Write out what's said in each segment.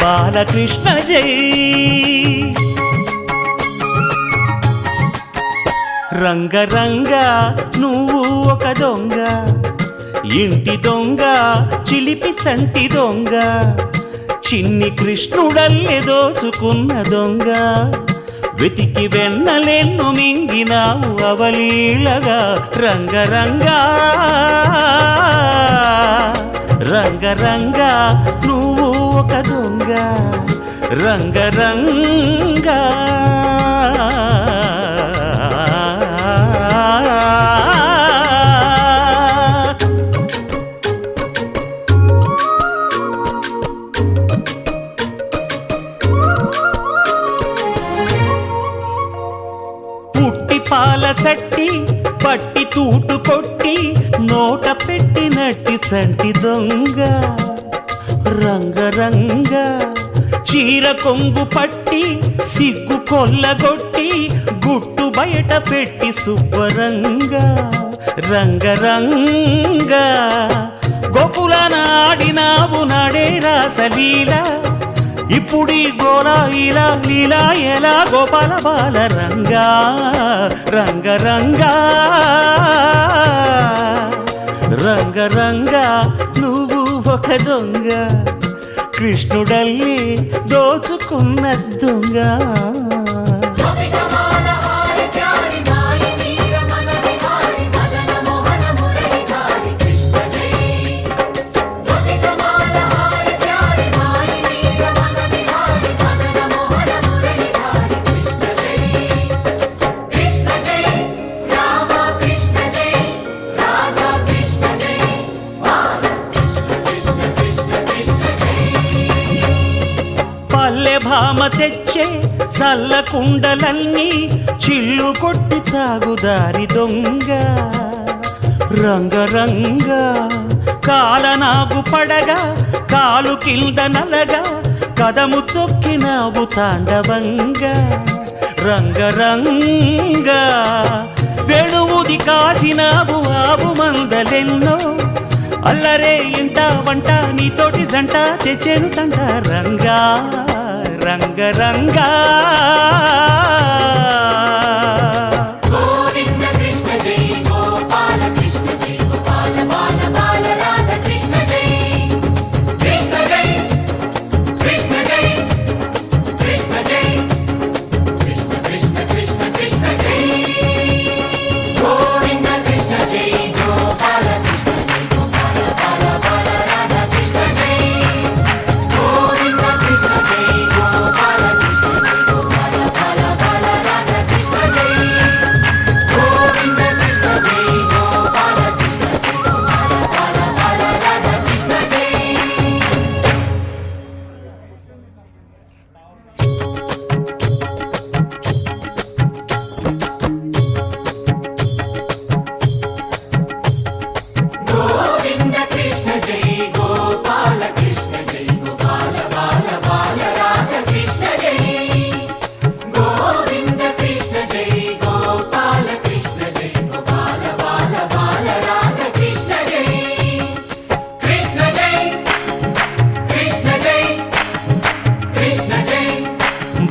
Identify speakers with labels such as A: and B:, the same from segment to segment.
A: బాలకృష్ణ జై. రంగరంగ నువ్వు ఒక దొంగ, ఇంటి దొంగ చిలిపి చంటి దొంగ, చిన్ని కృష్ణుడల్లే దోచుకున్న దొంగ, వెతికి వెన్నలెన్ను మింగినావు అవలీలగా. రంగరంగ రంగరంగ నువ్వు ఒక దొంగ, రంగరంగ. పాల చట్టి పట్టి తూటు కొట్టి నోట పెట్టినట్టి చంటి దొంగ. రంగరంగ చీర కొంగు పట్టి సిగ్గు కొల్లగొట్టి గుట్టు బయట పెట్టి శుభ్రంగ. రంగరంగ గోకుల నాడినావు నాడే రాసలీల, ఇప్పుడీ గోలా ఇలా లీలా ఎలా గోపాల బాల. రంగా రంగరంగా రంగరంగా నువ్వు ఒక దొంగ, కృష్ణుడల్లి దోచుకున్న దొంగ. భామ తెచ్చే చల్ల కుండలన్నీ చిల్లు కొట్టి తాగుదారి దొంగ. రంగరంగ కాలనాగు పడగా కాలు కింద నలగా కదము తొక్కినావు తాండవంగా. రంగరంగ వెణువుది కాసినావు ఆవు మందలెన్నో, అల్లరే ఇంట వంట నీతోటి జంట తెచ్చేను తంట. రంగా రంగరంగా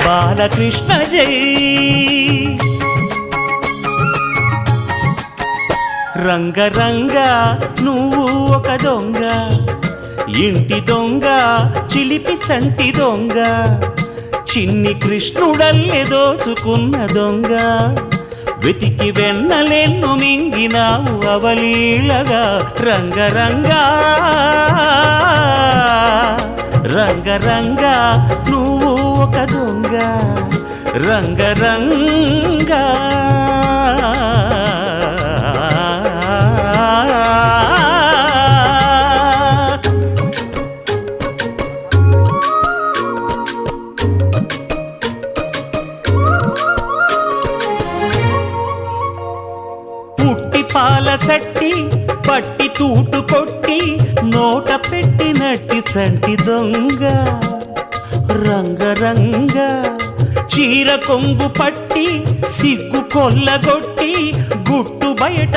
A: బాలకృష్ణ జై. రంగరంగ నువ్వు ఒక దొంగ, ఇంటి దొంగ చిలిపి చంటి దొంగ, చిన్ని కృష్ణుడల్లే దోచుకున్న దొంగ, వెతికి వెన్నలెన్ను మింగినావు అవలీలగా. రంగరంగ రంగరంగ నువ్వు ఒక దొంగ, రంగరంగ. పుట్టి పాల చట్టి పట్టి తూటు కొట్టి నోట పెట్టినట్టి చంటి దొంగ. రంగరంగ చీర కొంగు పట్టి సిగ్గు కొల్లగొట్టి గుట్టు బయట